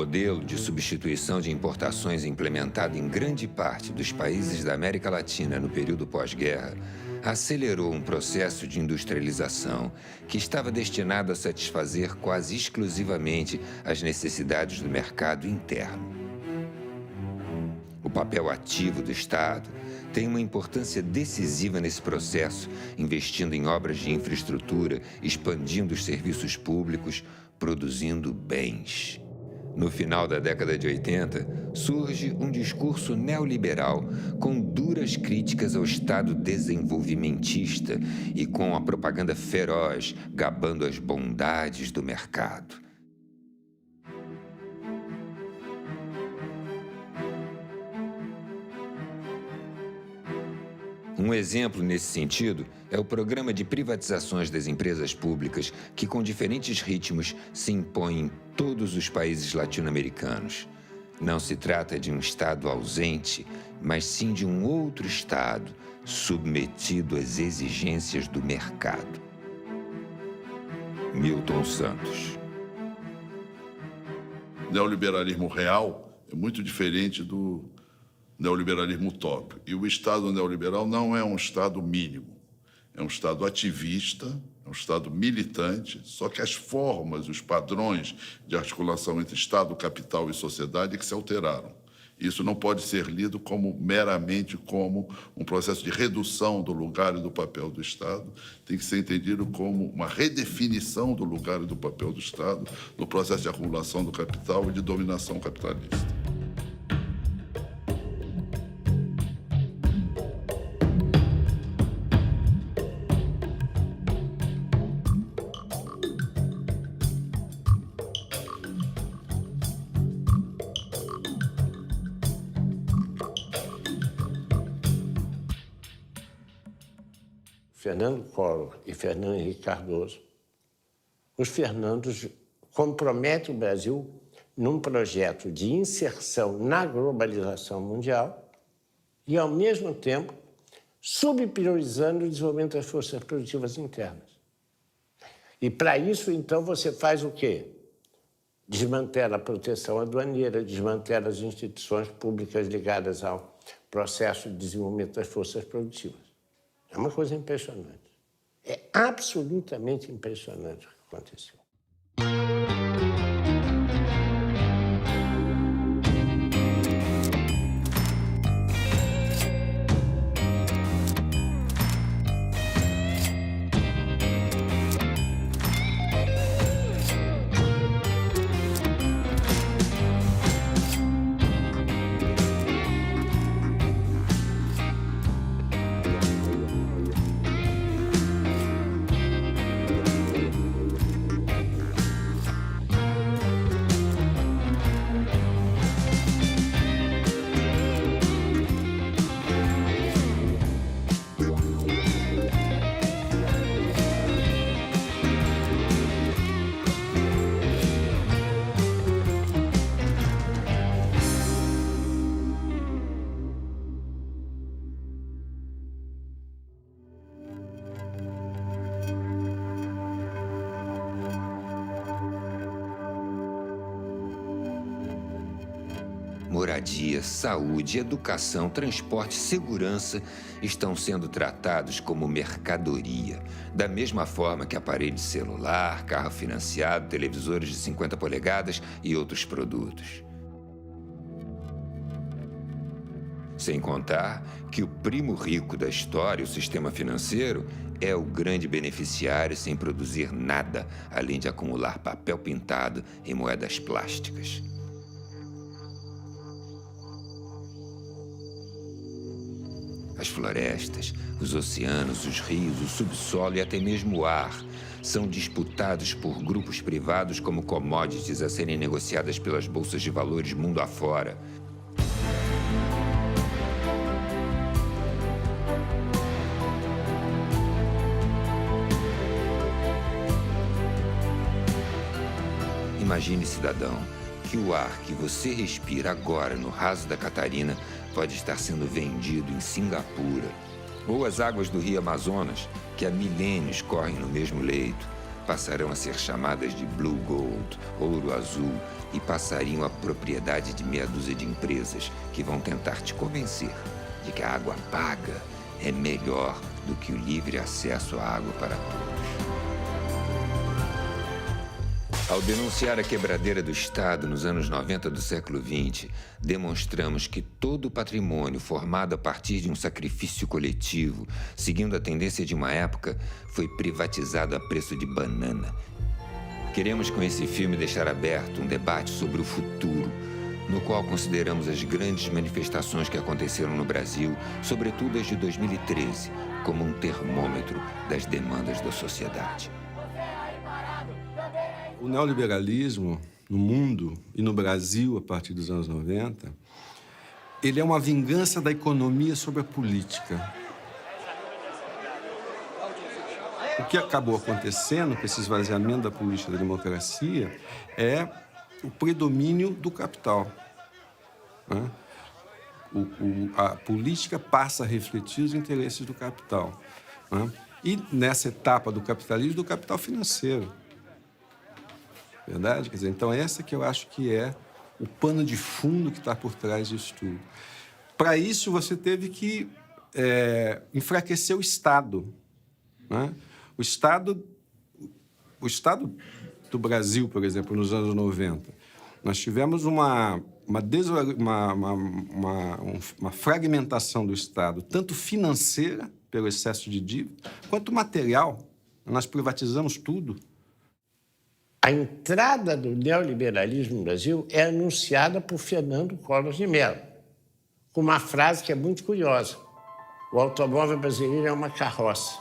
modelo de substituição de importações implementado em grande parte dos países da América Latina no período pós-guerra acelerou um processo de industrialização que estava destinado a satisfazer quase exclusivamente as necessidades do mercado interno. O papel ativo do Estado tem uma importância decisiva nesse processo, investindo em obras de infraestrutura, expandindo os serviços públicos, produzindo bens. No final da década de 80, surge um discurso neoliberal com duras críticas ao Estado desenvolvimentista e com a propaganda feroz gabando as bondades do mercado. Um exemplo nesse sentido é o programa de privatizações das empresas públicas que, com diferentes ritmos, se impõe em todos os países latino-americanos. Não se trata de um Estado ausente, mas sim de um outro Estado submetido às exigências do mercado. Milton Santos. O neoliberalismo real é muito diferente do neoliberalismo utópico. E o Estado neoliberal não é um Estado mínimo. É um Estado ativista, é um Estado militante, só que as formas, os padrões de articulação entre Estado, capital e sociedade é que se alteraram. Isso não pode ser lido meramente como um processo de redução do lugar e do papel do Estado, tem que ser entendido como uma redefinição do lugar e do papel do Estado no processo de acumulação do capital e de dominação capitalista. Fernando Collor e Fernando Henrique Cardoso, os Fernandos comprometem o Brasil num projeto de inserção na globalização mundial e, ao mesmo tempo, subpriorizando o desenvolvimento das forças produtivas internas. E, para isso, então, você faz o quê? Desmantela a proteção aduaneira, desmantela as instituições públicas ligadas ao processo de desenvolvimento das forças produtivas. É uma coisa impressionante. É absolutamente impressionante o que aconteceu. Moradia, saúde, educação, transporte, segurança estão sendo tratados como mercadoria, da mesma forma que aparelho de celular, carro financiado, televisores de 50 polegadas e outros produtos. Sem contar que o primo rico da história, o sistema financeiro, é o grande beneficiário sem produzir nada, além de acumular papel pintado e moedas plásticas. As florestas, os oceanos, os rios, o subsolo e até mesmo o ar são disputados por grupos privados como commodities a serem negociadas pelas bolsas de valores mundo afora. Imagine, cidadão, que o ar que você respira agora no raso da Catarina pode estar sendo vendido em Singapura. Ou as águas do Rio Amazonas, que há milênios correm no mesmo leito, passarão a ser chamadas de Blue Gold, ouro azul, e passariam a propriedade de meia dúzia de empresas que vão tentar te convencer de que a água paga é melhor do que o livre acesso à água para todos. Ao denunciar a quebradeira do Estado nos anos 90 do século XX, demonstramos que todo o patrimônio formado a partir de um sacrifício coletivo, seguindo a tendência de uma época, foi privatizado a preço de banana. Queremos com esse filme deixar aberto um debate sobre o futuro, no qual consideramos as grandes manifestações que aconteceram no Brasil, sobretudo as de 2013, como um termômetro das demandas da sociedade. O neoliberalismo no mundo e no Brasil, a partir dos anos 90, ele é uma vingança da economia sobre a política. O que acabou acontecendo com esse esvaziamento da política da democracia é o predomínio do capital. Né? A política passa a refletir os interesses do capital. Né? E nessa etapa do capitalismo, do capital financeiro. Verdade? Quer dizer, então essa que eu acho que é o pano de fundo que está por trás disso tudo. Para isso, você teve que enfraquecer o Estado. Né? O Estado do Brasil, por exemplo, nos anos 90, nós tivemos uma fragmentação do Estado, tanto financeira, pelo excesso de dívida, quanto material. Nós privatizamos tudo. A entrada do neoliberalismo no Brasil é anunciada por Fernando Collor de Mello, com uma frase que é muito curiosa. O automóvel brasileiro é uma carroça.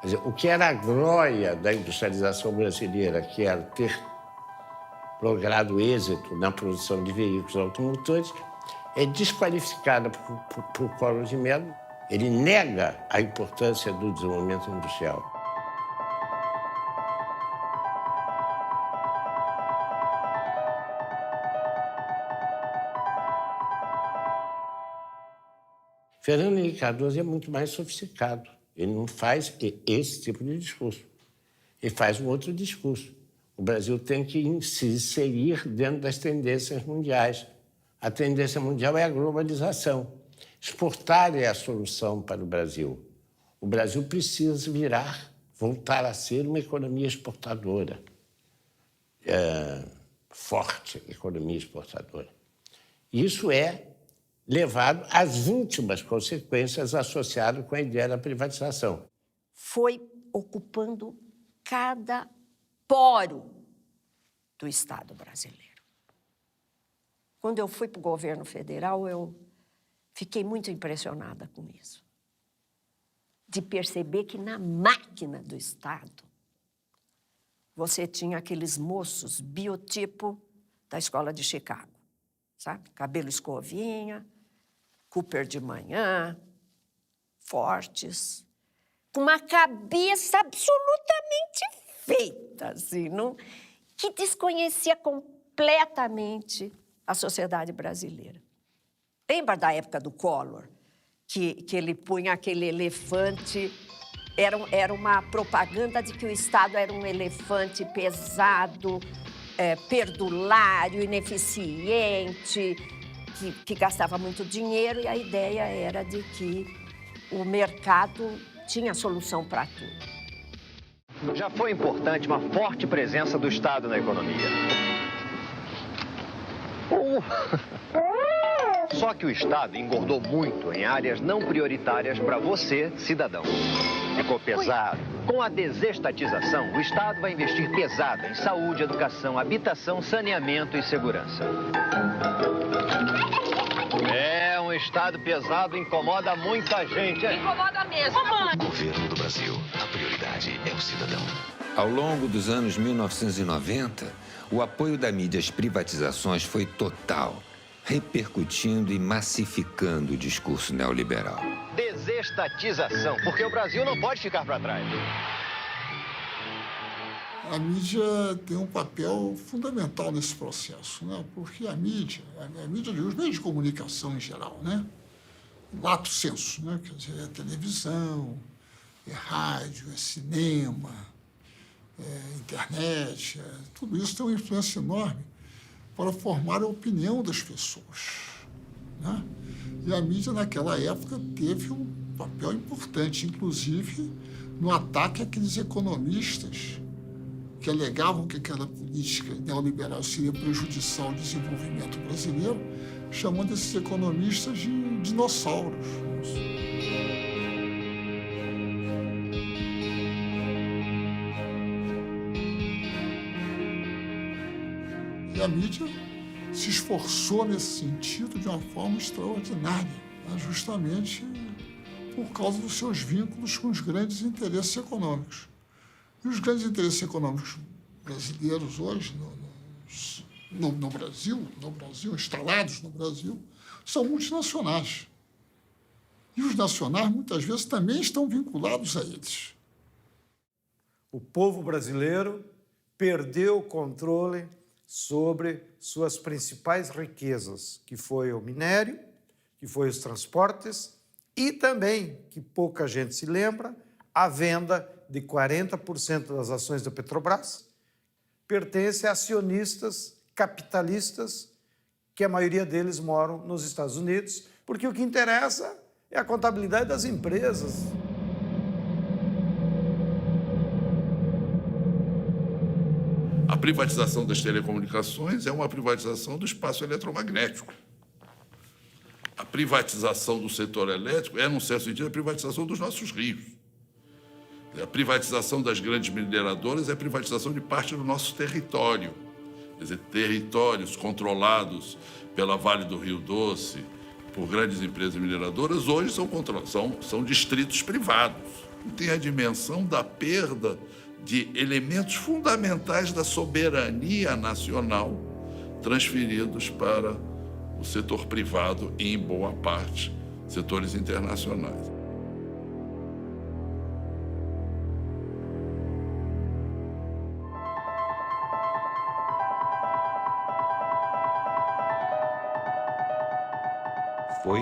Quer dizer, o que era a glória da industrialização brasileira, que era ter logrado êxito na produção de veículos automotores, é desqualificada por Collor de Mello. Ele nega a importância do desenvolvimento industrial. Fernando Henrique Cardoso é muito mais sofisticado. Ele não faz esse tipo de discurso. Ele faz um outro discurso. O Brasil tem que se inserir dentro das tendências mundiais. A tendência mundial é a globalização. Exportar é a solução para o Brasil. O Brasil precisa voltar a ser uma economia exportadora. Forte economia exportadora. Isso é levado às últimas consequências associadas com a ideia da privatização. Foi ocupando cada poro do Estado brasileiro. Quando eu fui para o governo federal, eu fiquei muito impressionada com isso. De perceber que na máquina do Estado, você tinha aqueles moços biotipo da escola de Chicago, sabe? Cabelo escovinha, Cooper de manhã, fortes, com uma cabeça absolutamente feita, assim, que desconhecia completamente a sociedade brasileira. Lembra da época do Collor, que ele punha aquele elefante, era uma propaganda de que o Estado era um elefante pesado, perdulário, ineficiente, que gastava muito dinheiro, e a ideia era de que o mercado tinha solução para tudo. Já foi importante uma forte presença do Estado na economia. Só que o Estado engordou muito em áreas não prioritárias para você, cidadão. Ficou pesado. Com a desestatização, o Estado vai investir pesado em saúde, educação, habitação, saneamento e segurança. Um Estado pesado incomoda muita gente. Incomoda mesmo. Governo do Brasil, a prioridade é o cidadão. Ao longo dos anos 1990, o apoio da mídia às privatizações foi total, repercutindo e massificando o discurso neoliberal. Desestatização, porque o Brasil não pode ficar para trás. A mídia tem um papel fundamental nesse processo, né? Porque a mídia, os meios de comunicação em geral, né? Lato sensu, né? Quer dizer, é televisão, é rádio, é cinema, internet, tudo isso tem uma influência enorme para formar a opinião das pessoas, né? E a mídia, naquela época, teve um papel importante, inclusive no ataque àqueles economistas que alegavam que aquela política neoliberal seria prejudicial ao desenvolvimento brasileiro, chamando esses economistas de dinossauros. E a mídia se esforçou nesse sentido de uma forma extraordinária, né? Justamente por causa dos seus vínculos com os grandes interesses econômicos. E os grandes interesses econômicos brasileiros hoje, no Brasil, instalados no Brasil, são multinacionais. E os nacionais, muitas vezes, também estão vinculados a eles. O povo brasileiro perdeu o controle sobre suas principais riquezas, que foi o minério, que foi os transportes e também, que pouca gente se lembra, a venda de 40% das ações da Petrobras pertence a acionistas capitalistas, que a maioria deles moram nos Estados Unidos, porque o que interessa é a contabilidade das empresas. A privatização das telecomunicações é uma privatização do espaço eletromagnético. A privatização do setor elétrico é, num certo sentido, a privatização dos nossos rios. A privatização das grandes mineradoras é a privatização de parte do nosso território. Quer dizer, territórios controlados pela Vale do Rio Doce, por grandes empresas mineradoras, hoje são distritos privados. Tem a dimensão da perda de elementos fundamentais da soberania nacional transferidos para o setor privado e, em boa parte, setores internacionais. Foi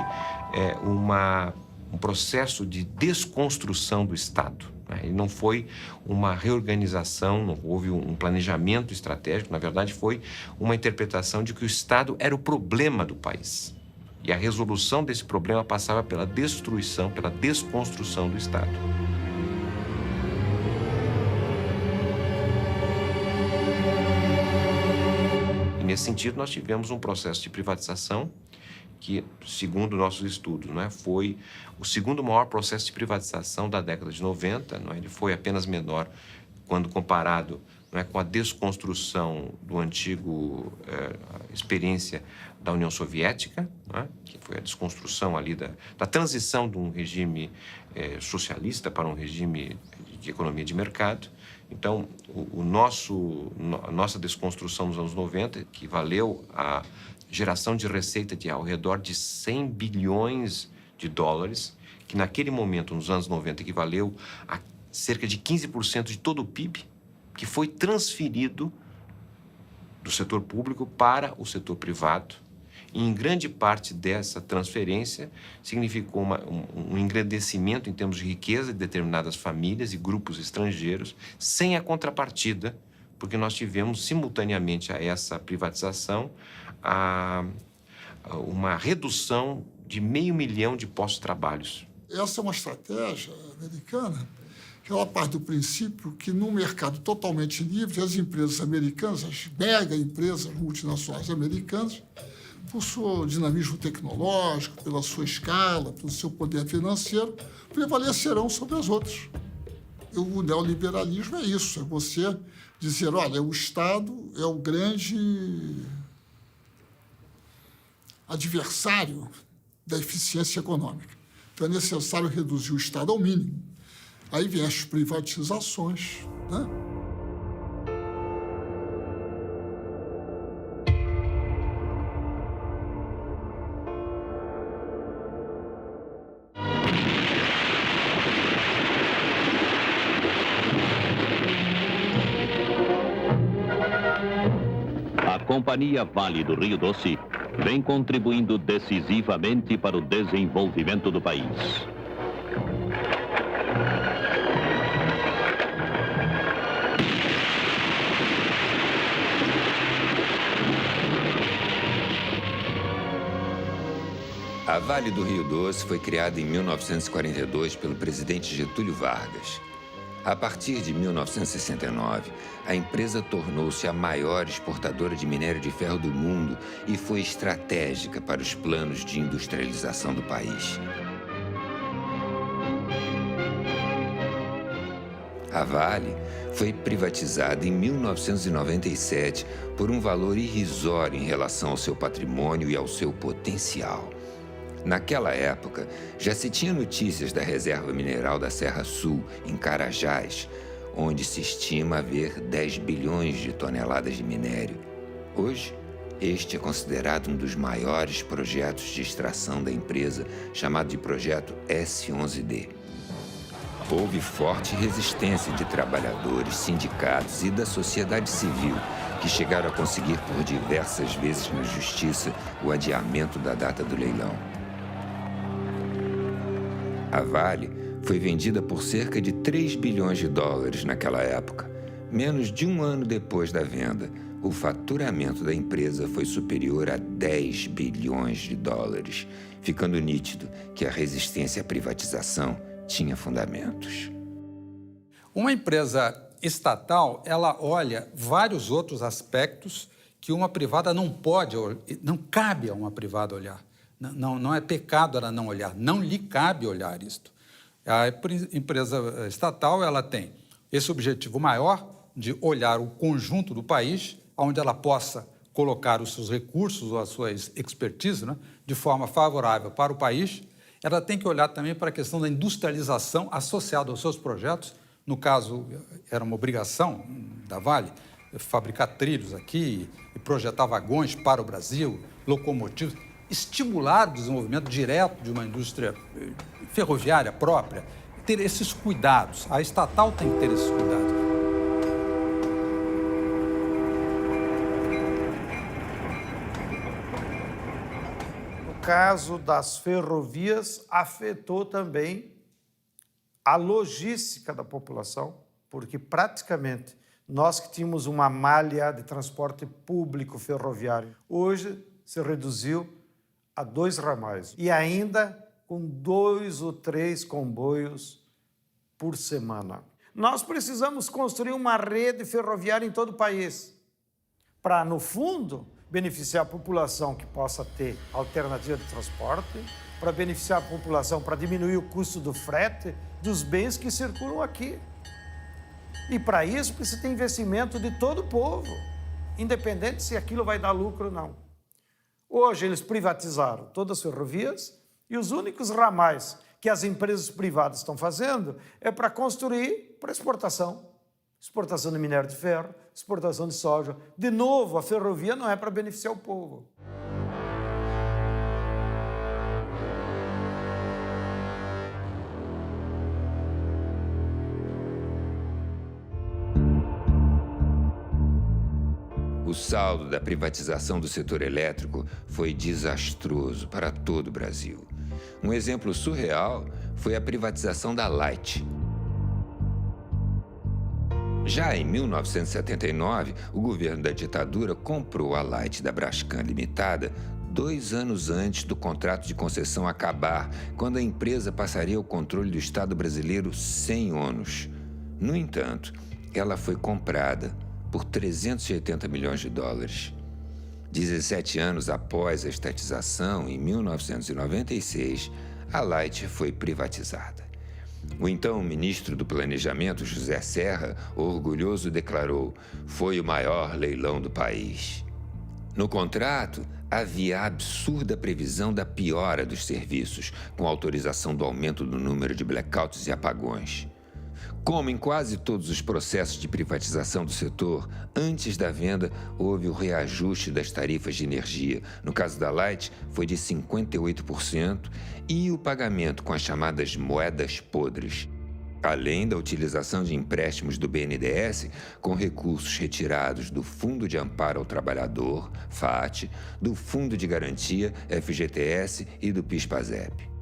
um processo de desconstrução do Estado. E não foi uma reorganização, não houve um planejamento estratégico, na verdade foi uma interpretação de que o Estado era o problema do país. E a resolução desse problema passava pela destruição, pela desconstrução do Estado. E nesse sentido nós tivemos um processo de privatização que, segundo nossos estudos, foi o segundo maior processo de privatização da década de 90. Ele foi apenas menor quando comparado com a desconstrução do antigo experiência da União Soviética, que foi a desconstrução ali da transição de um regime socialista para um regime de economia de mercado. Então, a nossa desconstrução nos anos 90, que valeu a geração de receita de ao redor de 100 bilhões de dólares, que naquele momento, nos anos 90, equivaleu a cerca de 15% de todo o PIB, que foi transferido do setor público para o setor privado. E, em grande parte dessa transferência, significou um engrandecimento em termos de riqueza de determinadas famílias e grupos estrangeiros, sem a contrapartida, porque nós tivemos, simultaneamente a essa privatização, uma redução de 500 mil de postos de trabalho. Essa é uma estratégia americana que ela parte do princípio que, num mercado totalmente livre, as empresas americanas, as mega empresas multinacionais americanas, por seu dinamismo tecnológico, pela sua escala, pelo seu poder financeiro, prevalecerão sobre as outras. E o neoliberalismo é isso, é você dizer, olha, o Estado é o grande adversário da eficiência econômica. Então, é necessário reduzir o Estado ao mínimo. Aí vem as privatizações, né? A Companhia Vale do Rio Doce vem contribuindo decisivamente para o desenvolvimento do país. A Vale do Rio Doce foi criada em 1942 pelo presidente Getúlio Vargas. A partir de 1969, a empresa tornou-se a maior exportadora de minério de ferro do mundo e foi estratégica para os planos de industrialização do país. A Vale foi privatizada em 1997 por um valor irrisório em relação ao seu patrimônio e ao seu potencial. Naquela época, já se tinha notícias da reserva mineral da Serra Sul, em Carajás, onde se estima haver 10 bilhões de toneladas de minério. Hoje, este é considerado um dos maiores projetos de extração da empresa, chamado de Projeto S11D. Houve forte resistência de trabalhadores, sindicatos e da sociedade civil, que chegaram a conseguir por diversas vezes na justiça o adiamento da data do leilão. A Vale foi vendida por cerca de 3 bilhões de dólares naquela época. Menos de um ano depois da venda, o faturamento da empresa foi superior a 10 bilhões de dólares, ficando nítido que a resistência à privatização tinha fundamentos. Uma empresa estatal, ela olha vários outros aspectos que uma privada não pode, não cabe a uma privada olhar. Não é pecado ela não olhar, não lhe cabe olhar isto. A empresa estatal, ela tem esse objetivo maior de olhar o conjunto do país, onde ela possa colocar os seus recursos ou as suas expertise, né, de forma favorável para o país. Ela tem que olhar também para a questão da industrialização associada aos seus projetos. No caso, era uma obrigação da Vale fabricar trilhos aqui e projetar vagões para o Brasil, locomotivas, estimular o desenvolvimento direto de uma indústria ferroviária própria, ter esses cuidados. A estatal tem que ter esses cuidados. No caso das ferrovias, afetou também a logística da população, porque praticamente nós que tínhamos uma malha de transporte público ferroviário, hoje se reduziu a 2 ramais e ainda com 2 ou 3 comboios por semana. Nós precisamos construir uma rede ferroviária em todo o país para, no fundo, beneficiar a população que possa ter alternativa de transporte, para beneficiar a população, para diminuir o custo do frete dos bens que circulam aqui. E para isso precisa ter investimento de todo o povo, independente se aquilo vai dar lucro ou não. Hoje eles privatizaram todas as ferrovias e os únicos ramais que as empresas privadas estão fazendo é para construir para exportação. Exportação de minério de ferro, exportação de soja. De novo, a ferrovia não é para beneficiar o povo. O saldo da privatização do setor elétrico foi desastroso para todo o Brasil. Um exemplo surreal foi a privatização da Light. Já em 1979, o governo da ditadura comprou a Light da Brascan Limitada 2 anos antes do contrato de concessão acabar, quando a empresa passaria ao controle do Estado brasileiro sem ônus. No entanto, ela foi comprada por 380 milhões de dólares. 17 anos após a estatização, em 1996, a Light foi privatizada. O então ministro do Planejamento, José Serra, orgulhoso, declarou: "Foi o maior leilão do país." No contrato, havia a absurda previsão da piora dos serviços, com autorização do aumento do número de blackouts e apagões. Como em quase todos os processos de privatização do setor, antes da venda houve o reajuste das tarifas de energia. No caso da Light, foi de 58% e o pagamento com as chamadas moedas podres. Além da utilização de empréstimos do BNDES com recursos retirados do Fundo de Amparo ao Trabalhador, FAT, do Fundo de Garantia, FGTS e do PIS/PASEP.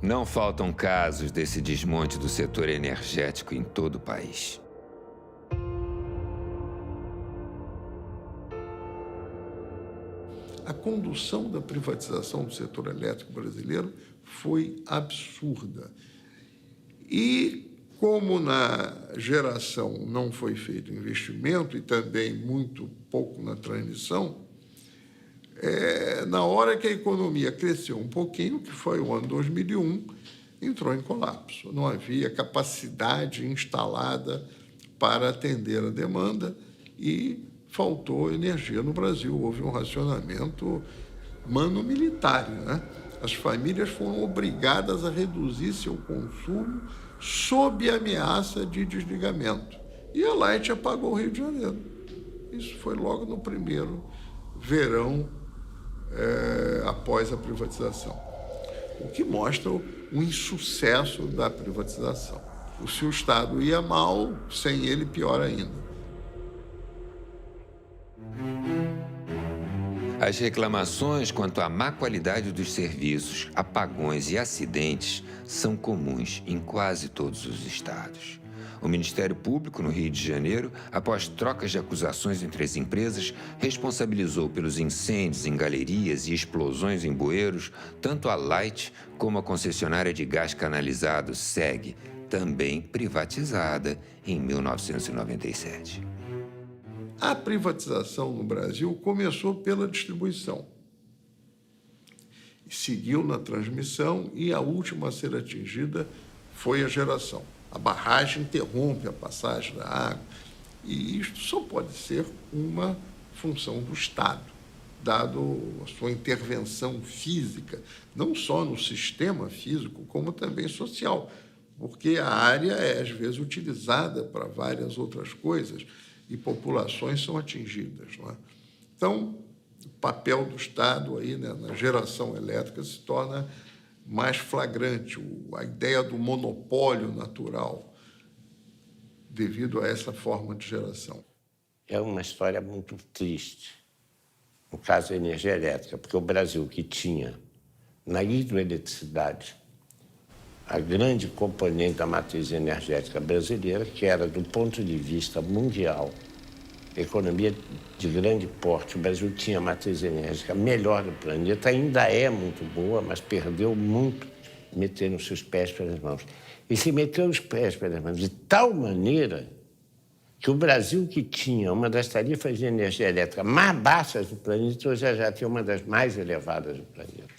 Não faltam casos desse desmonte do setor energético em todo o país. A condução da privatização do setor elétrico brasileiro foi absurda. E, como na geração não foi feito investimento e também muito pouco na transmissão, na hora que a economia cresceu um pouquinho, que foi o ano 2001, entrou em colapso. Não havia capacidade instalada para atender a demanda e faltou energia no Brasil. Houve um racionamento mano-militar, né? As famílias foram obrigadas a reduzir seu consumo sob ameaça de desligamento. E a Light apagou o Rio de Janeiro. Isso foi logo no primeiro verão após a privatização. O que mostra o insucesso da privatização. Se o Estado ia mal, sem ele, pior ainda. As reclamações quanto à má qualidade dos serviços, apagões e acidentes são comuns em quase todos os estados. O Ministério Público, no Rio de Janeiro, após trocas de acusações entre as empresas, responsabilizou pelos incêndios em galerias e explosões em bueiros tanto a Light como a concessionária de gás canalizado SEG, também privatizada em 1997. A privatização no Brasil começou pela distribuição, seguiu na transmissão e a última a ser atingida foi a geração. A barragem interrompe a passagem da água e isto só pode ser uma função do Estado, dado a sua intervenção física, não só no sistema físico, como também social, porque a área é, às vezes, utilizada para várias outras coisas e populações são atingidas, não é? Então, o papel do Estado aí, né, na geração elétrica se torna mais flagrante, a ideia do monopólio natural devido a essa forma de geração. É uma história muito triste, no caso da energia elétrica, porque o Brasil, que tinha na hidroeletricidade a grande componente da matriz energética brasileira, que era, do ponto de vista mundial, economia de grande porte, o Brasil tinha a matriz energética melhor do planeta, ainda é muito boa, mas perdeu muito metendo os seus pés pelas mãos. E se meteu os pés pelas mãos de tal maneira que o Brasil, que tinha uma das tarifas de energia elétrica mais baixas do planeta, hoje já tem uma das mais elevadas do planeta.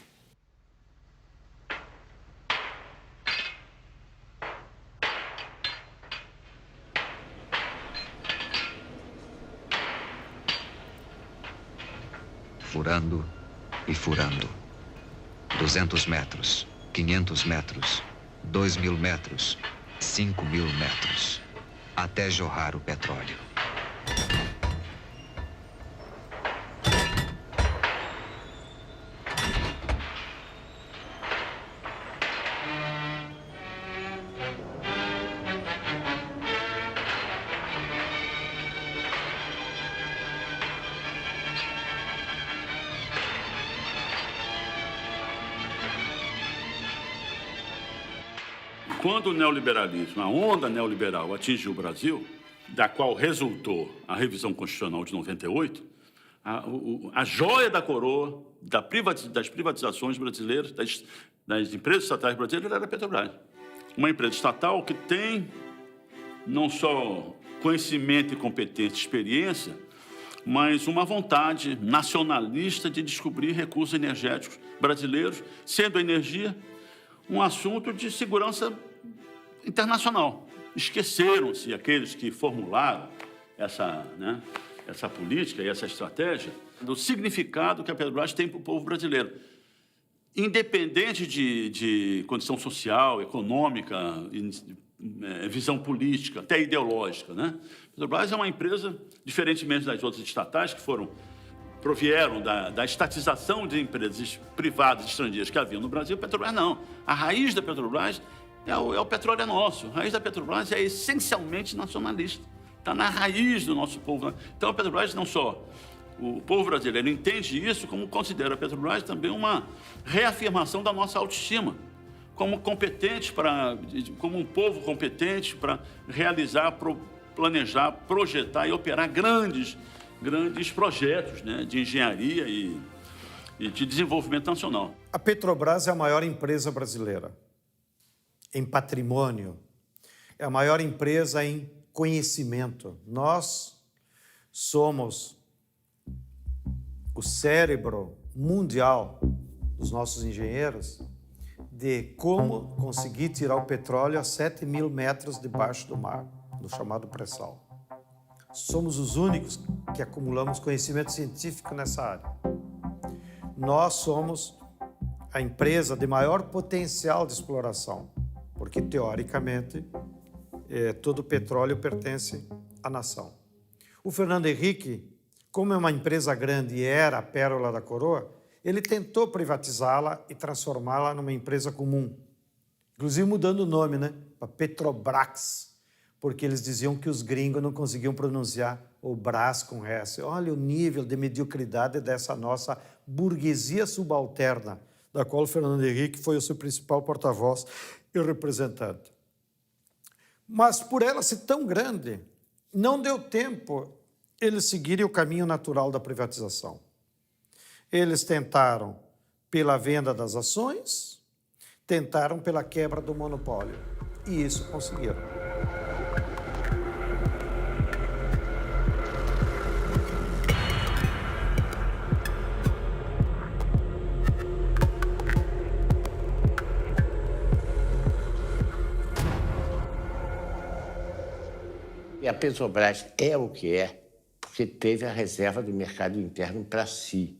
Furando e furando. 200 metros, 500 metros, 2.000 metros, 5.000 metros, até jorrar o petróleo. Quando o neoliberalismo, a onda neoliberal atingiu o Brasil, da qual resultou a revisão constitucional de 98, a joia da coroa das privatizações brasileiras, das empresas estatais brasileiras, era a Petrobras. Uma empresa estatal que tem não só conhecimento e competência, experiência, mas uma vontade nacionalista de descobrir recursos energéticos brasileiros, sendo a energia um assunto de segurança internacional. Esqueceram-se aqueles que formularam essa política e essa estratégia do significado que a Petrobras tem para o povo brasileiro. Independente de condição social, econômica, visão política, até ideológica, né? A Petrobras é uma empresa, diferentemente das outras estatais que provieram da estatização de empresas privadas estrangeiras que haviam no Brasil. A Petrobras não. A raiz da Petrobras o petróleo é nosso. A raiz da Petrobras é essencialmente nacionalista. Está na raiz do nosso povo. Então, a Petrobras não só o povo brasileiro entende isso, como considera a Petrobras também uma reafirmação da nossa autoestima, como como um povo competente para realizar, planejar, projetar e operar grandes projetos, né, de engenharia e de desenvolvimento nacional. A Petrobras é a maior empresa brasileira em patrimônio, é a maior empresa em conhecimento. Nós somos o cérebro mundial dos nossos engenheiros de como conseguir tirar o petróleo a 7.000 metros debaixo do mar, no chamado pré-sal. Somos os únicos que acumulamos conhecimento científico nessa área. Nós somos a empresa de maior potencial de exploração, porque, teoricamente, todo o petróleo pertence à nação. O Fernando Henrique, como é uma empresa grande e era a pérola da coroa, ele tentou privatizá-la e transformá-la numa empresa comum. Inclusive mudando o nome, né? Para Petrobras, porque eles diziam que os gringos não conseguiam pronunciar o Brás com S. Olha o nível de mediocridade dessa nossa burguesia subalterna, da qual o Fernando Henrique foi o seu principal porta-voz e representante. Mas por ela ser tão grande, não deu tempo eles seguirem o caminho natural da privatização. Eles tentaram pela venda das ações, tentaram pela quebra do monopólio, e isso conseguiram. E a Petrobras é o que é porque teve a reserva do mercado interno para si.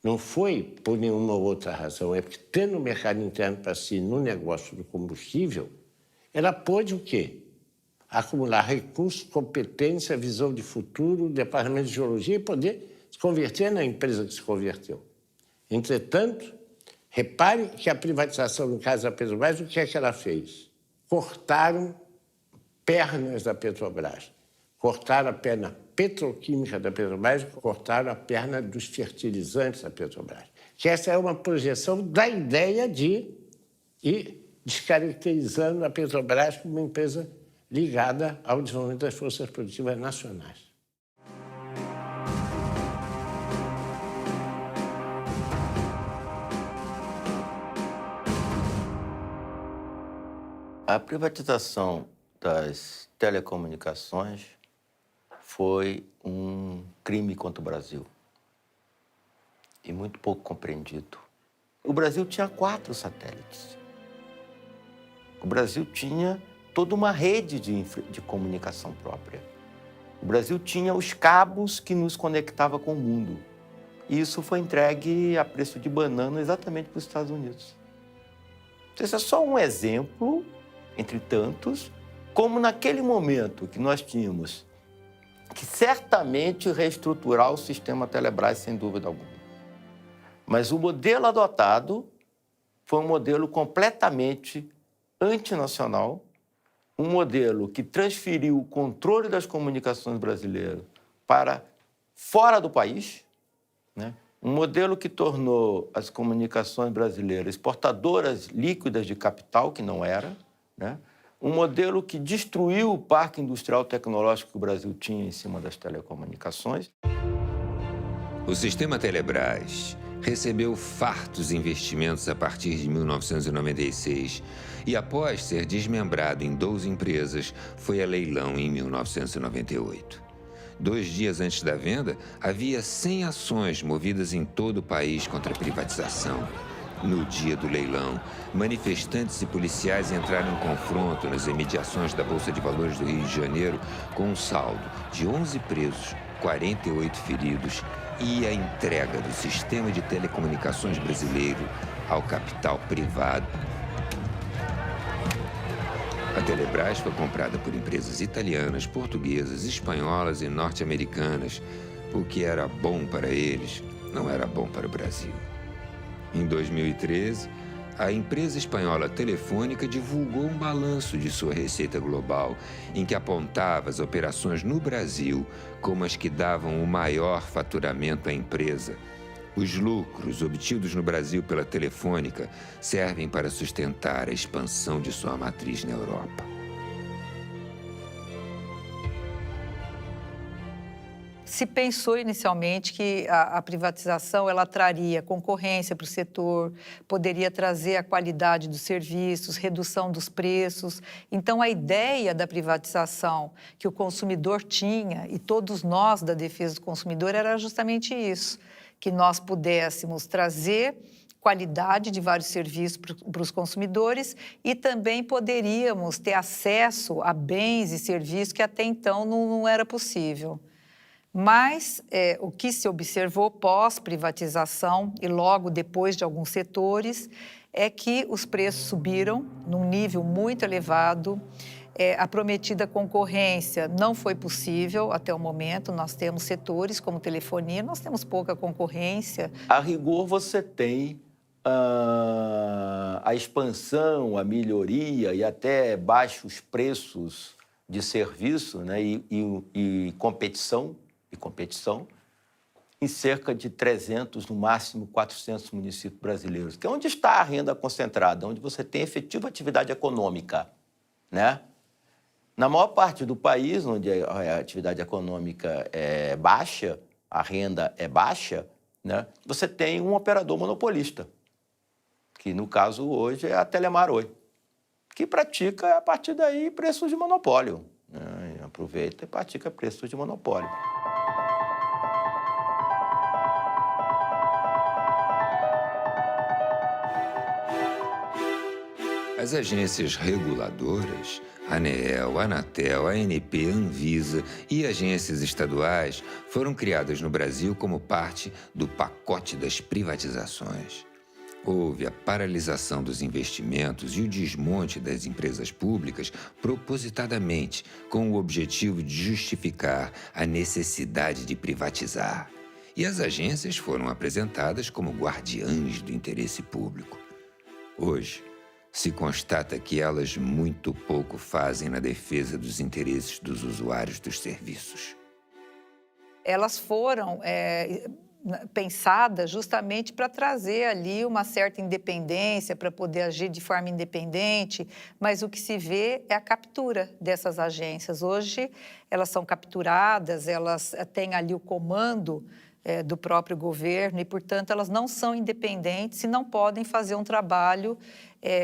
Não foi por nenhuma outra razão, é porque tendo o mercado interno para si no negócio do combustível, ela pôde o quê? Acumular recursos, competência, visão de futuro, departamento de geologia e poder se converter na empresa que se converteu. Entretanto, repare que a privatização, no caso da Petrobras, o que é que ela fez? Cortaram pernas da Petrobras. Cortaram a perna petroquímica da Petrobras, cortaram a perna dos fertilizantes da Petrobras. Que essa é uma projeção da ideia de ir descaracterizando a Petrobras como uma empresa ligada ao desenvolvimento das forças produtivas nacionais. A privatização das telecomunicações foi um crime contra o Brasil e muito pouco compreendido. O Brasil tinha 4 satélites. O Brasil tinha toda uma rede de comunicação própria. O Brasil tinha os cabos que nos conectavam com o mundo. E isso foi entregue a preço de banana exatamente para os Estados Unidos. Então, esse é só um exemplo, entre tantos, como naquele momento que nós tínhamos que certamente reestruturar o sistema Telebrás, sem dúvida alguma. Mas o modelo adotado foi um modelo completamente antinacional, um modelo que transferiu o controle das comunicações brasileiras para fora do país, né? Um modelo que tornou as comunicações brasileiras exportadoras líquidas de capital, que não era, né? Um modelo que destruiu o parque industrial tecnológico que o Brasil tinha em cima das telecomunicações. O sistema Telebrás recebeu fartos investimentos a partir de 1996 e, após ser desmembrado em 12 empresas, foi a leilão em 1998. 2 dias antes da venda, havia 100 ações movidas em todo o país contra a privatização. No dia do leilão, manifestantes e policiais entraram em confronto nas imediações da Bolsa de Valores do Rio de Janeiro com um saldo de 11 presos, 48 feridos e a entrega do sistema de telecomunicações brasileiro ao capital privado. A Telebrás foi comprada por empresas italianas, portuguesas, espanholas e norte-americanas. O que era bom para eles não era bom para o Brasil. Em 2013, a empresa espanhola Telefônica divulgou um balanço de sua receita global, em que apontava as operações no Brasil como as que davam o maior faturamento à empresa. Os lucros obtidos no Brasil pela Telefônica servem para sustentar a expansão de sua matriz na Europa. Se pensou inicialmente que a privatização ela traria concorrência para o setor, poderia trazer a qualidade dos serviços, redução dos preços. Então, a ideia da privatização que o consumidor tinha, e todos nós da defesa do consumidor, era justamente isso, que nós pudéssemos trazer qualidade de vários serviços para os consumidores e também poderíamos ter acesso a bens e serviços que até então não era possível. Mas o que se observou pós-privatização e logo depois de alguns setores é que os preços subiram num nível muito elevado. A prometida concorrência não foi possível até o momento. Nós temos setores como telefonia, nós temos pouca concorrência. A rigor, você tem a expansão, a melhoria e até baixos preços de serviço, né, e competição em cerca de 300, no máximo 400 municípios brasileiros, que é onde está a renda concentrada, onde você tem efetiva atividade econômica, né? Na maior parte do país, onde a atividade econômica é baixa, a renda é baixa, né, você tem um operador monopolista, que no caso hoje é a Telemar Oi, que pratica, a partir daí, preços de monopólio, né? Aproveita e pratica preços de monopólio. As agências reguladoras, ANEEL, Anatel, ANP, Anvisa e agências estaduais foram criadas no Brasil como parte do pacote das privatizações. Houve a paralisação dos investimentos e o desmonte das empresas públicas propositadamente, com o objetivo de justificar a necessidade de privatizar. E as agências foram apresentadas como guardiãs do interesse público. Hoje, se constata que elas muito pouco fazem na defesa dos interesses dos usuários dos serviços. Elas foram pensadas justamente para trazer ali uma certa independência, para poder agir de forma independente, mas o que se vê é a captura dessas agências. Hoje, elas são capturadas, elas têm ali o comando do próprio governo e, portanto, elas não são independentes e não podem fazer um trabalho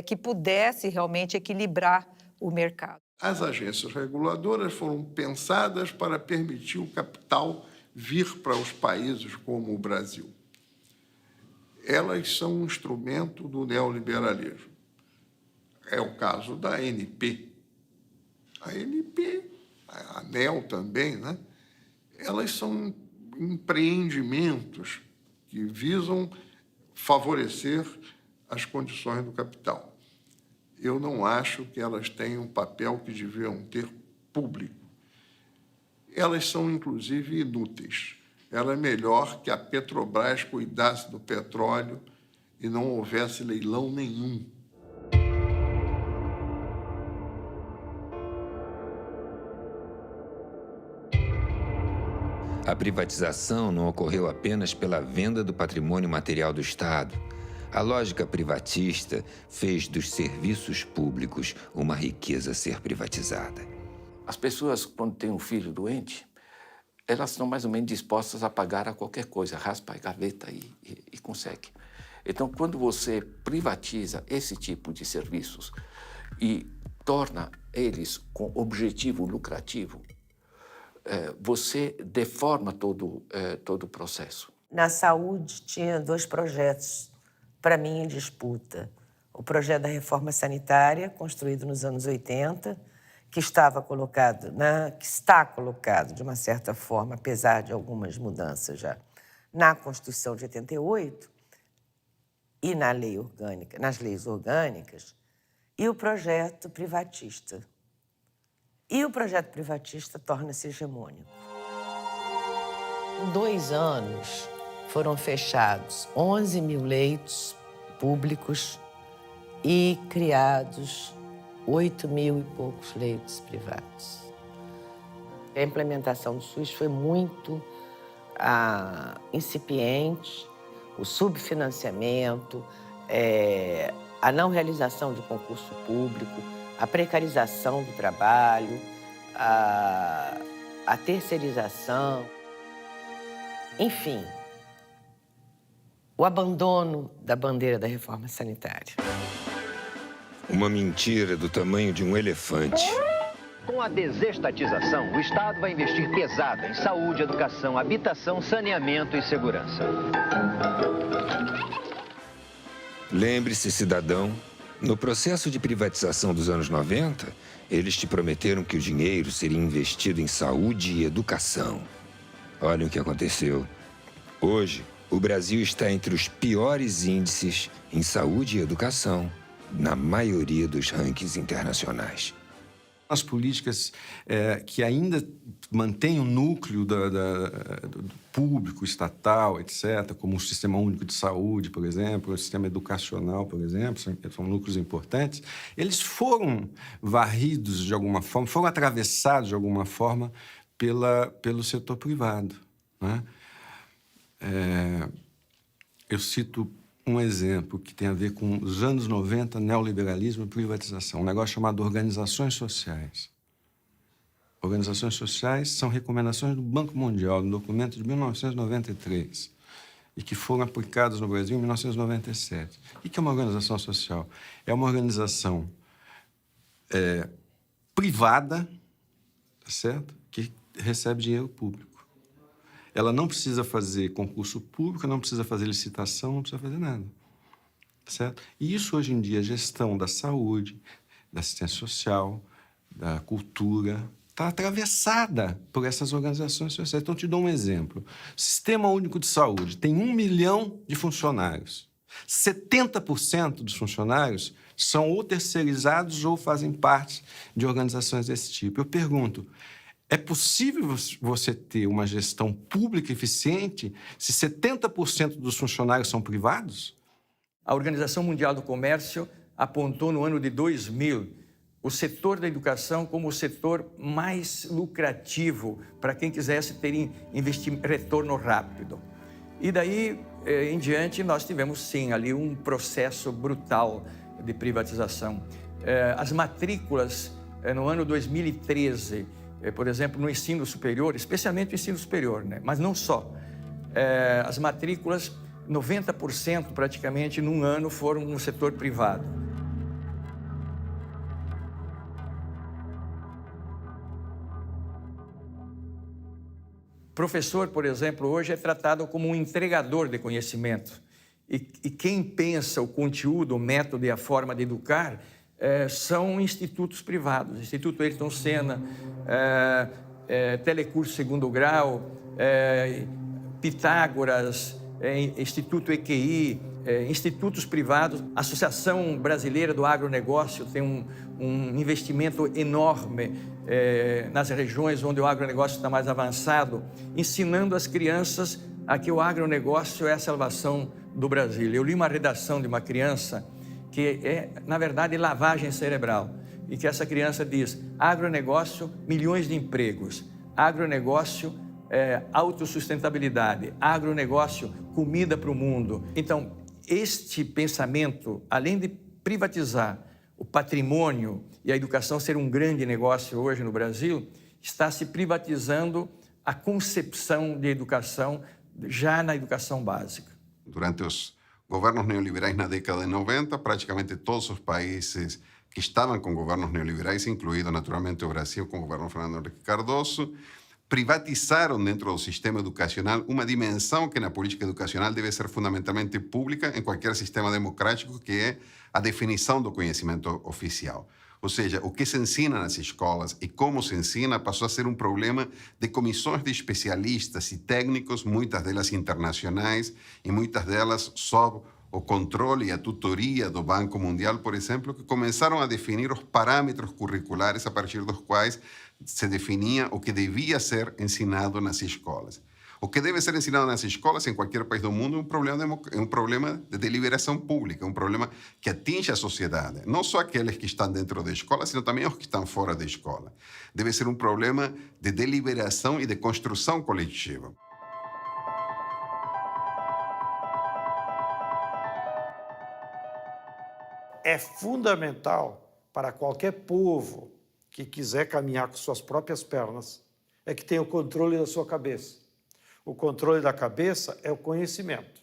que pudesse realmente equilibrar o mercado. As agências reguladoras foram pensadas para permitir o capital vir para os países como o Brasil. Elas são um instrumento do neoliberalismo. É o caso da ANP. A ANP, a ANEL também, né? Elas são empreendimentos que visam favorecer as condições do capital. Eu não acho que elas tenham um papel que deviam ter público. Elas são, inclusive, inúteis. Era melhor que a Petrobras cuidasse do petróleo e não houvesse leilão nenhum. A privatização não ocorreu apenas pela venda do patrimônio material do Estado. A lógica privatista fez dos serviços públicos uma riqueza a ser privatizada. As pessoas, quando têm um filho doente, elas estão mais ou menos dispostas a pagar a qualquer coisa, raspa a gaveta e consegue. Então, quando você privatiza esse tipo de serviços e torna eles com objetivo lucrativo, você deforma todo o processo. Na saúde, tinha 2 projetos, para mim, em disputa. O projeto da reforma sanitária, construído nos anos 80, que está colocado, de uma certa forma, apesar de algumas mudanças já, na Constituição de 88 e na lei orgânica, nas leis orgânicas, e o projeto privatista. E o projeto privatista torna-se hegemônico. Em 2 anos, foram fechados 11 mil leitos públicos e criados 8 mil e poucos leitos privados. A implementação do SUS foi muito incipiente, o subfinanciamento, a não realização de concurso público, a precarização do trabalho, a terceirização. Enfim, o abandono da bandeira da reforma sanitária. Uma mentira do tamanho de um elefante. Com a desestatização, o Estado vai investir pesado em saúde, educação, habitação, saneamento e segurança. Lembre-se, cidadão, no processo de privatização dos anos 90, eles te prometeram que o dinheiro seria investido em saúde e educação. Olha o que aconteceu. Hoje, o Brasil está entre os piores índices em saúde e educação, na maioria dos rankings internacionais. As políticas que ainda mantêm o núcleo do público, estatal, etc., como o Sistema Único de Saúde, por exemplo, o Sistema Educacional, por exemplo, são núcleos importantes, eles foram varridos de alguma forma, foram atravessados de alguma forma pelo setor privado, né? Eu cito um exemplo que tem a ver com os anos 90, neoliberalismo e privatização, um negócio chamado organizações sociais. Organizações sociais são recomendações do Banco Mundial, no documento de 1993, e que foram aplicadas no Brasil em 1997. O que é uma organização social? É uma organização privada, tá certo? Que recebe dinheiro público. Ela não precisa fazer concurso público, não precisa fazer licitação, não precisa fazer nada. Certo? E isso, hoje em dia, a gestão da saúde, da assistência social, da cultura, está atravessada por essas organizações sociais. Então, te dou um exemplo. O Sistema Único de Saúde tem 1 milhão de funcionários. 70% dos funcionários são ou terceirizados ou fazem parte de organizações desse tipo. Eu pergunto, é possível você ter uma gestão pública eficiente se 70% dos funcionários são privados? A Organização Mundial do Comércio apontou no ano de 2000 o setor da educação como o setor mais lucrativo para quem quisesse ter retorno rápido. E daí em diante nós tivemos sim ali um processo brutal de privatização. As matrículas no ano 2013, por exemplo, no ensino superior, especialmente no ensino superior, né? Mas não só. As matrículas, 90% praticamente num ano foram no setor privado. Professor, por exemplo, hoje é tratado como um entregador de conhecimento. E quem pensa o conteúdo, o método e a forma de educar são institutos privados. Instituto Ayrton Senna, Telecurso Segundo Grau, Pitágoras, Instituto EQI, institutos privados. A Associação Brasileira do Agronegócio tem um investimento enorme nas regiões onde o agronegócio está mais avançado, ensinando as crianças a que o agronegócio é a salvação do Brasil. Eu li uma redação de uma criança que é, na verdade, lavagem cerebral, e que essa criança diz: agronegócio, milhões de empregos, agronegócio, autossustentabilidade, agronegócio, comida para o mundo. Então, este pensamento, além de privatizar o patrimônio e a educação ser um grande negócio hoje no Brasil, está se privatizando a concepção de educação já na educação básica. Durante os governos neoliberais na década de 90, praticamente todos os países que estavam com governos neoliberais, incluído naturalmente o Brasil com o governo Fernando Henrique Cardoso, privatizaram dentro do sistema educacional uma dimensão que na política educacional deve ser fundamentalmente pública em qualquer sistema democrático, que é a definição do conhecimento oficial. Ou seja, o que se ensina nas escolas e como se ensina passou a ser um problema de comissões de especialistas e técnicos, muitas delas internacionais e muitas delas sob o controle e a tutoria do Banco Mundial, por exemplo, que começaram a definir os parâmetros curriculares a partir dos quais se definia o que devia ser ensinado nas escolas. O que deve ser ensinado nas escolas em qualquer país do mundo é um problema de deliberação pública, um problema que atinge a sociedade. Não só aqueles que estão dentro da escola, sino também os que estão fora da escola. Deve ser um problema de deliberação e de construção coletiva. É fundamental para qualquer povo que quiser caminhar com suas próprias pernas, é que tenha o controle da sua cabeça. O controle da cabeça é o conhecimento.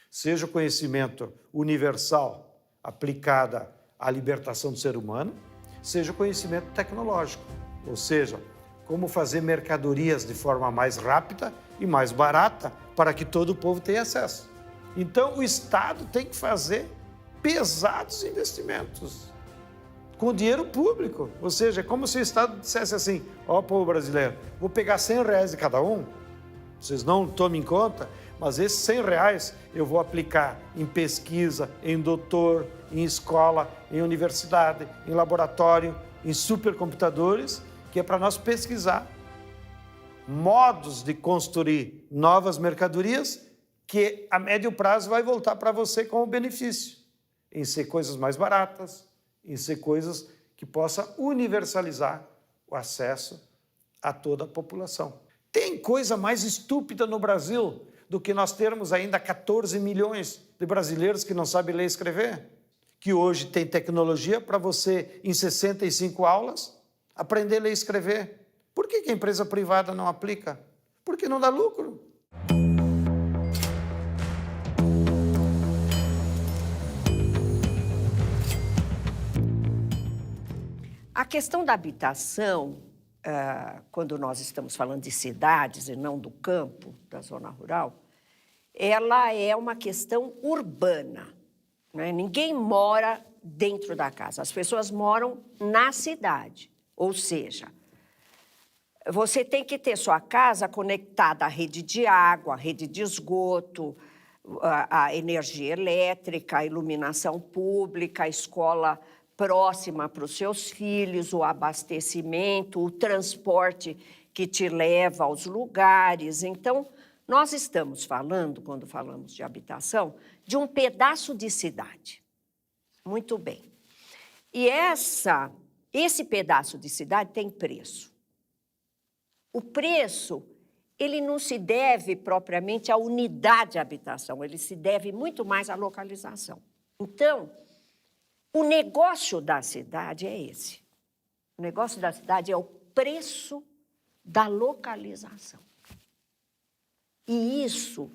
Seja o conhecimento universal aplicado à libertação do ser humano, seja o conhecimento tecnológico, ou seja, como fazer mercadorias de forma mais rápida e mais barata para que todo o povo tenha acesso. Então, o Estado tem que fazer pesados investimentos com dinheiro público. Ou seja, é como se o Estado dissesse assim, ó, povo brasileiro, vou pegar R$100 de cada um, vocês não tomem em conta, mas esses R$100 eu vou aplicar em pesquisa, em doutor, em escola, em universidade, em laboratório, em supercomputadores, que é para nós pesquisar modos de construir novas mercadorias que a médio prazo vai voltar para você como benefício, em ser coisas mais baratas, em ser coisas que possa universalizar o acesso a toda a população. Tem coisa mais estúpida no Brasil do que nós termos ainda 14 milhões de brasileiros que não sabem ler e escrever? Que hoje tem tecnologia para você, em 65 aulas, aprender a ler e escrever. Por que a empresa privada não aplica? Porque não dá lucro. A questão da habitação, quando nós estamos falando de cidades e não do campo, da zona rural, ela é uma questão urbana, né? Ninguém mora dentro da casa, as pessoas moram na cidade. Ou seja, você tem que ter sua casa conectada à rede de água, à rede de esgoto, à energia elétrica, à iluminação pública, à escola próxima para os seus filhos, o abastecimento, o transporte que te leva aos lugares. Então, nós estamos falando, quando falamos de habitação, de um pedaço de cidade. Muito bem. E esse pedaço de cidade tem preço. O preço, ele não se deve propriamente à unidade de habitação, ele se deve muito mais à localização. Então, o negócio da cidade é esse. O negócio da cidade é o preço da localização. E isso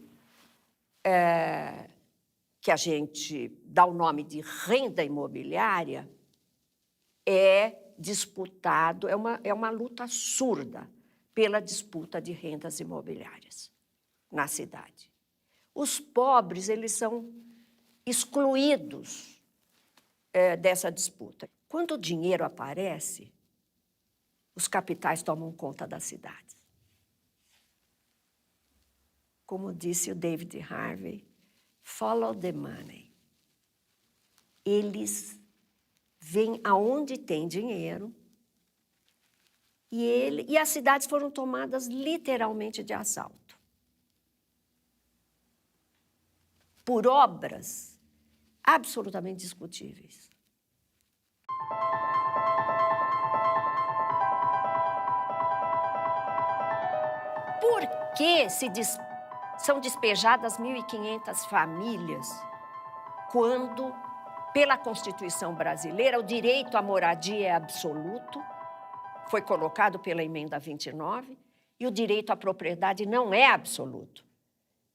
que a gente dá o nome de renda imobiliária é disputado, é uma luta surda pela disputa de rendas imobiliárias na cidade. Os pobres, eles são excluídos dessa disputa. Quando o dinheiro aparece, os capitais tomam conta das cidades. Como disse o David Harvey, follow the money. Eles vêm aonde tem dinheiro e as cidades foram tomadas literalmente de assalto. Por obras absolutamente discutíveis. Por que são despejadas 1.500 famílias quando, pela Constituição brasileira, o direito à moradia é absoluto, foi colocado pela Emenda 29, e o direito à propriedade não é absoluto.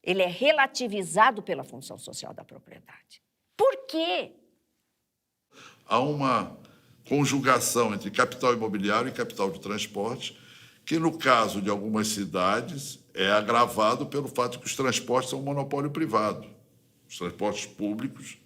Ele é relativizado pela função social da propriedade. Por quê? Há uma conjugação entre capital imobiliário e capital de transporte, que, no caso de algumas cidades, é agravado pelo fato de que os transportes são um monopólio privado. Os transportes públicos,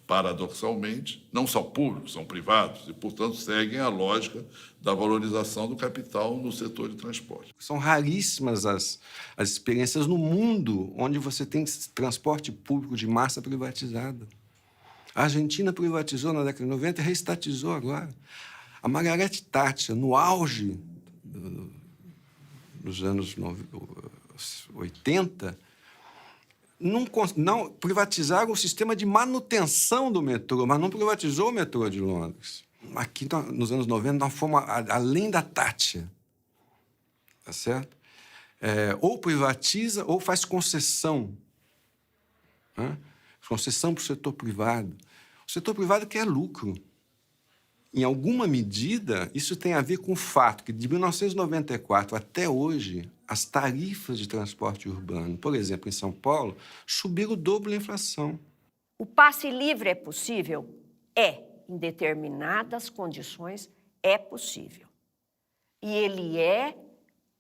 paradoxalmente, não são públicos, são privados, e, portanto, seguem a lógica da valorização do capital no setor de transporte. São raríssimas as experiências no mundo onde você tem transporte público de massa privatizado. A Argentina privatizou na década de 90 e reestatizou agora. A Margaret Thatcher, no auge dos anos 80, não privatizaram o sistema de manutenção do metrô, mas não privatizou o metrô de Londres. Aqui, nos anos 90, nós fomos além da Thatcher. Tá certo? Ou privatiza ou faz concessão. Né? Concessão para o setor privado. O setor privado quer lucro. em alguma medida, isso tem a ver com o fato que, de 1994 até hoje, as tarifas de transporte urbano, por exemplo, em São Paulo, subiram o dobro da inflação. O passe livre é possível? É. Em determinadas condições, é possível. E ele é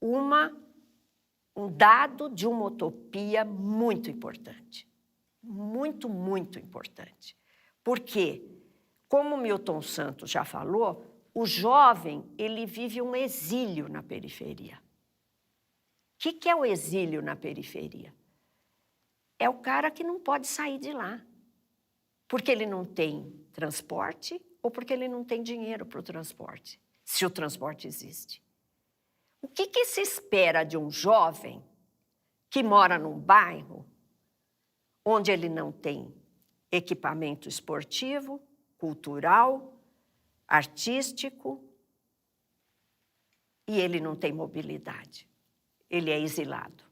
um dado de uma utopia muito importante. Muito, muito importante. Porque, como Milton Santos já falou, o jovem ele vive um exílio na periferia. O que é o exílio na periferia? É o cara que não pode sair de lá, porque ele não tem transporte ou porque ele não tem dinheiro para o transporte, se o transporte existe. O que se espera de um jovem que mora num bairro onde ele não tem equipamento esportivo, cultural, artístico, e ele não tem mobilidade? Ele é exilado.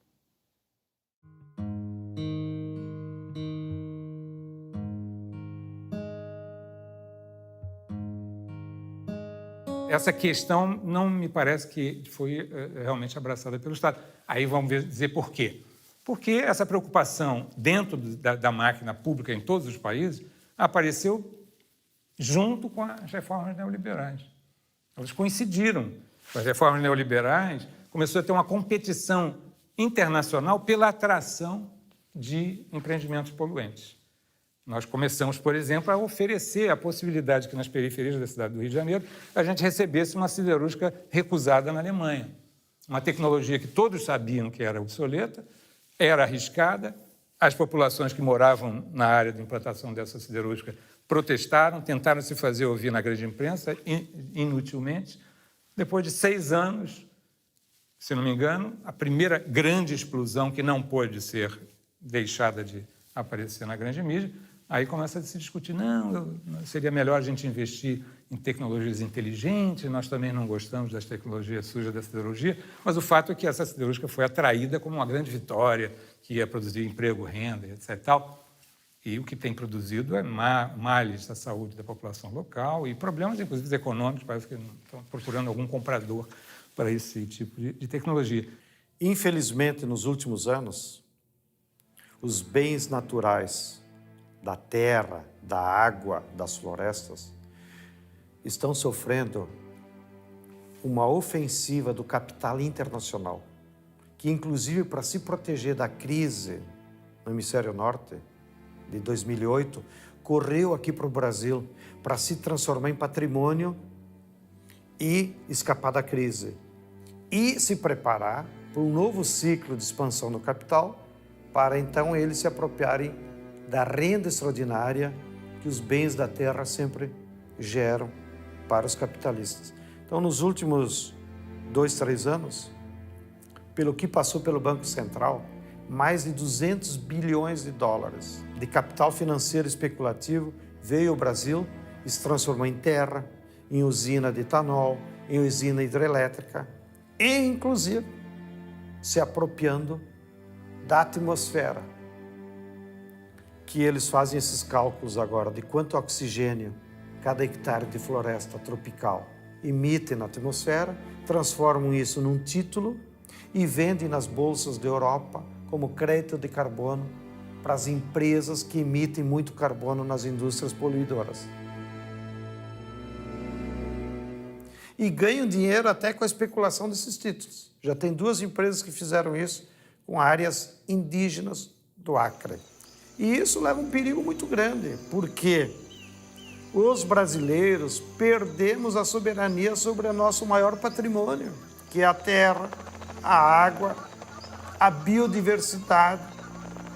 Essa questão não me parece que foi realmente abraçada pelo Estado. Aí vamos dizer por quê. Porque essa preocupação dentro da máquina pública em todos os países apareceu junto com as reformas neoliberais. Elas coincidiram. Com as reformas neoliberais, começou a ter uma competição internacional pela atração de empreendimentos poluentes. Nós começamos, por exemplo, a oferecer a possibilidade que nas periferias da cidade do Rio de Janeiro a gente recebesse uma siderúrgica recusada na Alemanha. Uma tecnologia que todos sabiam que era obsoleta, era arriscada, as populações que moravam na área de implantação dessa siderúrgica protestaram, tentaram se fazer ouvir na grande imprensa, inutilmente. Depois de 6 anos, se não me engano, a primeira grande explosão que não pôde ser deixada de aparecer na grande mídia, aí começa a se discutir, não, seria melhor a gente investir em tecnologias inteligentes, nós também não gostamos das tecnologias sujas da siderurgia, mas o fato é que essa siderúrgica foi atraída como uma grande vitória, que ia produzir emprego, renda, etc. e tal. E o que tem produzido é males à saúde da população local e problemas, inclusive, econômicos, parece que estão procurando algum comprador para esse tipo de tecnologia. Infelizmente, nos últimos anos, os bens naturais da terra, da água, das florestas, estão sofrendo uma ofensiva do capital internacional, que, inclusive, para se proteger da crise no hemisfério norte, de 2008, correu aqui para o Brasil para se transformar em patrimônio e escapar da crise. E se preparar para um novo ciclo de expansão do capital, para então eles se apropriarem da renda extraordinária que os bens da terra sempre geram para os capitalistas. Então, nos últimos 2, 3 anos, pelo que passou pelo Banco Central, mais de 200 bilhões de dólares de capital financeiro especulativo veio ao Brasil e se transformou em terra, em usina de etanol, em usina hidrelétrica e, inclusive, se apropriando da atmosfera, que eles fazem esses cálculos agora de quanto oxigênio cada hectare de floresta tropical emite na atmosfera, transformam isso num título e vendem nas bolsas da Europa como crédito de carbono para as empresas que emitem muito carbono nas indústrias poluidoras. E ganham dinheiro até com a especulação desses títulos. Já tem 2 empresas que fizeram isso com áreas indígenas do Acre. E isso leva um perigo muito grande, porque os brasileiros perdemos a soberania sobre o nosso maior patrimônio, que é a terra, a água, a biodiversidade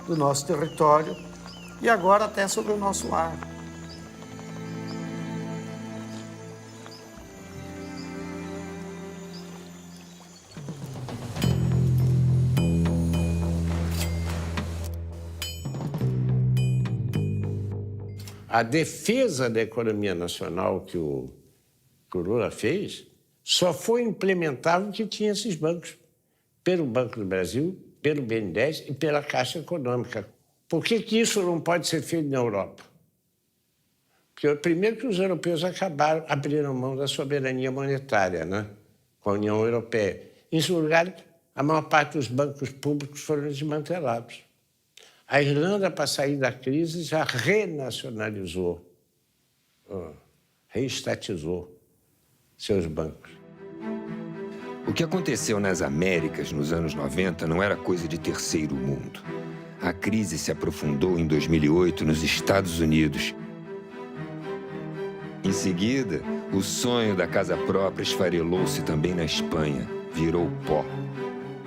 do nosso território e agora até sobre o nosso ar. A defesa da economia nacional que o Lula fez só foi implementável porque tinha esses bancos, pelo Banco do Brasil, pelo BNDES e pela Caixa Econômica. Por que isso não pode ser feito na Europa? Porque, primeiro, que os europeus abriram mão da soberania monetária, né? Com a União Europeia. Em segundo lugar, a maior parte dos bancos públicos foram desmantelados. A Irlanda, para sair da crise, já renacionalizou, reestatizou seus bancos. O que aconteceu nas Américas nos anos 90 não era coisa de terceiro mundo. A crise se aprofundou em 2008 nos Estados Unidos. Em seguida, o sonho da casa própria esfarelou-se também na Espanha, virou pó.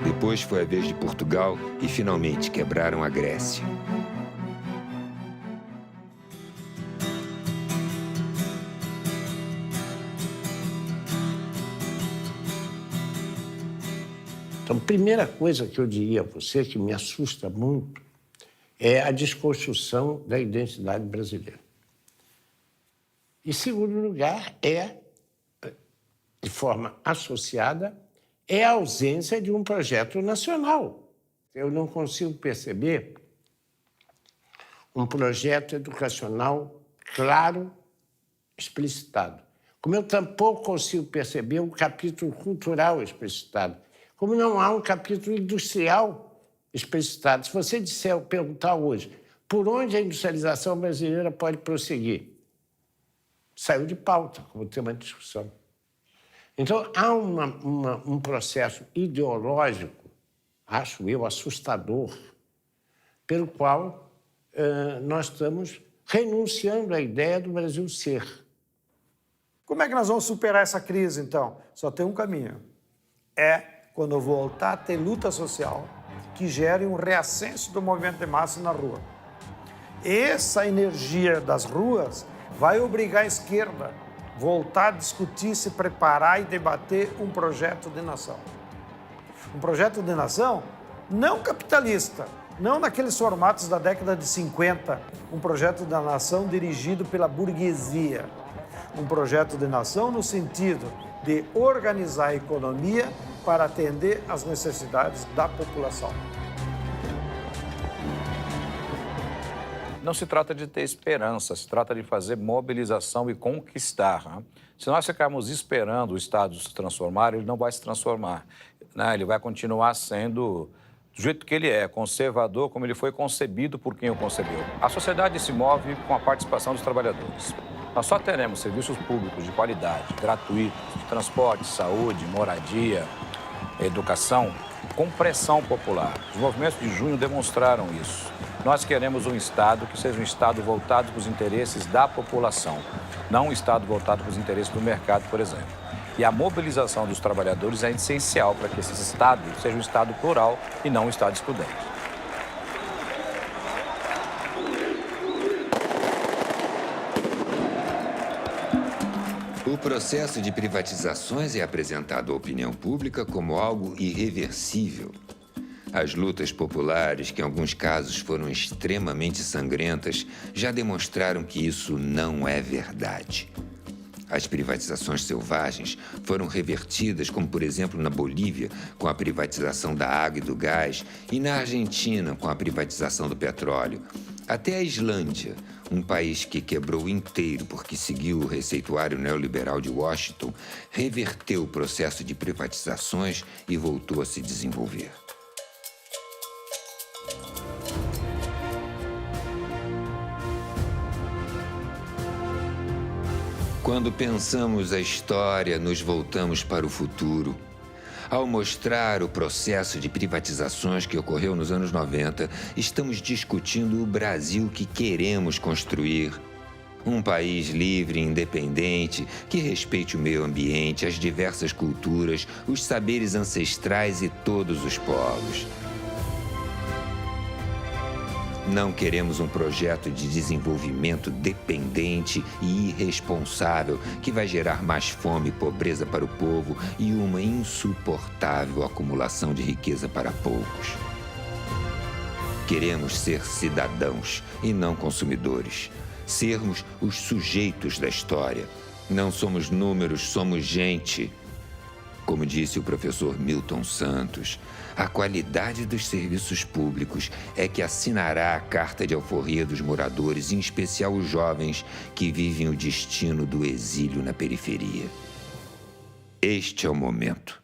Depois foi a vez de Portugal e, finalmente, quebraram a Grécia. Então, a primeira coisa que eu diria a você, que me assusta muito, é a desconstrução da identidade brasileira. Em segundo lugar, de forma associada, é a ausência de um projeto nacional. Eu não consigo perceber um projeto educacional claro, explicitado. Como eu tampouco consigo perceber um capítulo cultural explicitado. Como não há um capítulo industrial explicitado. Se você perguntar hoje por onde a industrialização brasileira pode prosseguir, saiu de pauta como tema de discussão. Então, há um processo ideológico, acho eu, assustador, pelo qual nós estamos renunciando à ideia do Brasil ser. Como é que nós vamos superar essa crise, então? Só tem um caminho. É quando voltar a ter luta social que gere um reascenso do movimento de massa na rua. Essa energia das ruas vai obrigar a esquerda a voltar a discutir, se preparar e debater um projeto de nação. Um projeto de nação não capitalista, não naqueles formatos da década de 50, um projeto da nação dirigido pela burguesia. Um projeto de nação no sentido de organizar a economia para atender às necessidades da população. Não se trata de ter esperança, se trata de fazer mobilização e conquistar. Né? Se nós ficarmos esperando o Estado se transformar, ele não vai se transformar. Né? Ele vai continuar sendo do jeito que ele é, conservador, como ele foi concebido por quem o concebeu. A sociedade se move com a participação dos trabalhadores. Nós só teremos serviços públicos de qualidade, gratuitos, de transporte, saúde, moradia, educação, com pressão popular. Os movimentos de junho demonstraram isso. Nós queremos um Estado que seja um Estado voltado para os interesses da população, não um Estado voltado para os interesses do mercado, por exemplo. E a mobilização dos trabalhadores é essencial para que esse Estado seja um Estado plural e não um Estado excludente. O processo de privatizações é apresentado à opinião pública como algo irreversível. As lutas populares, que em alguns casos foram extremamente sangrentas, já demonstraram que isso não é verdade. As privatizações selvagens foram revertidas, como, por exemplo, na Bolívia, com a privatização da água e do gás, e na Argentina, com a privatização do petróleo. Até a Islândia, um país que quebrou inteiro porque seguiu o receituário neoliberal de Washington, reverteu o processo de privatizações e voltou a se desenvolver. Quando pensamos a história, nos voltamos para o futuro. Ao mostrar o processo de privatizações que ocorreu nos anos 90, estamos discutindo o Brasil que queremos construir. Um país livre e independente, que respeite o meio ambiente, as diversas culturas, os saberes ancestrais e todos os povos. Não queremos um projeto de desenvolvimento dependente e irresponsável que vai gerar mais fome e pobreza para o povo e uma insuportável acumulação de riqueza para poucos. Queremos ser cidadãos e não consumidores. Sermos os sujeitos da história. Não somos números, somos gente. Como disse o professor Milton Santos, a qualidade dos serviços públicos é que assinará a carta de alforria dos moradores, em especial os jovens que vivem o destino do exílio na periferia. Este é o momento.